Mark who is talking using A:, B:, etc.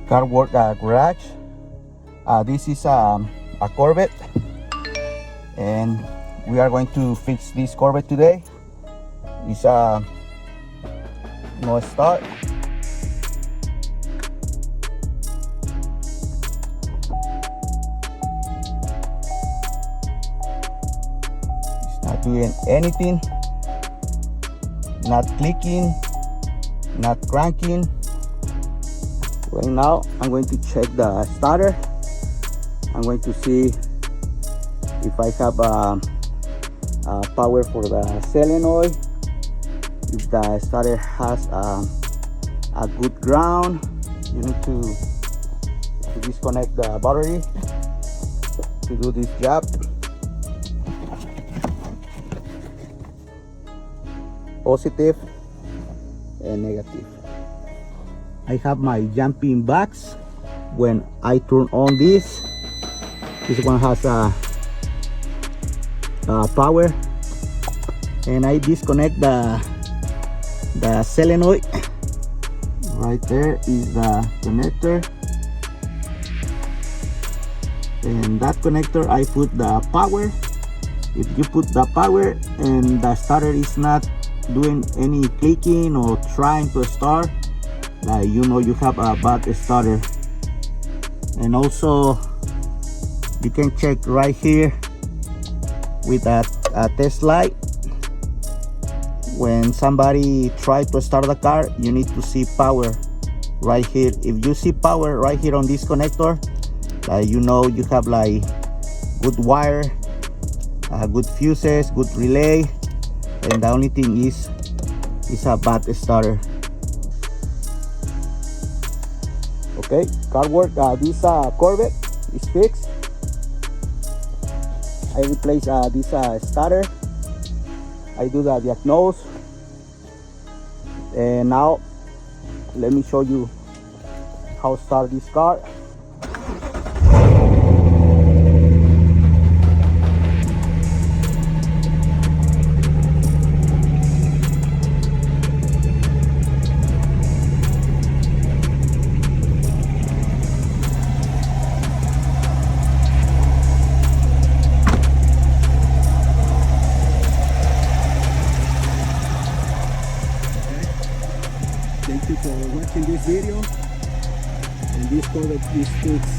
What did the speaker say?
A: car work garage. This is a Corvette, and we are going to fix this Corvette today. It's no start. It's not doing anything, not clicking, not cranking. Right now I'm going to check the starter. I'm going to see if I have power for the solenoid, if the starter has a good ground. You need to disconnect the battery to do this job. Positive and negative. I have my jumping box. When I turn on this one has a power, and I disconnect the solenoid. Right there is the connector, and that connector I put the power. If you put the power and the starter is not doing any clicking or trying to start, you know you have a bad starter. And also you can check right here with a test light. When somebody tries to start the car, you need to see power right here. If you see power right here on this connector, you know you have like good wire, good fuses, good relay, and the only thing is a bad starter. Okay, car work. This Corvette is fixed. I replace this starter. I do the diagnose, and now let me show you how to start this car. Thank you for watching this video, and this Corvette is fixed.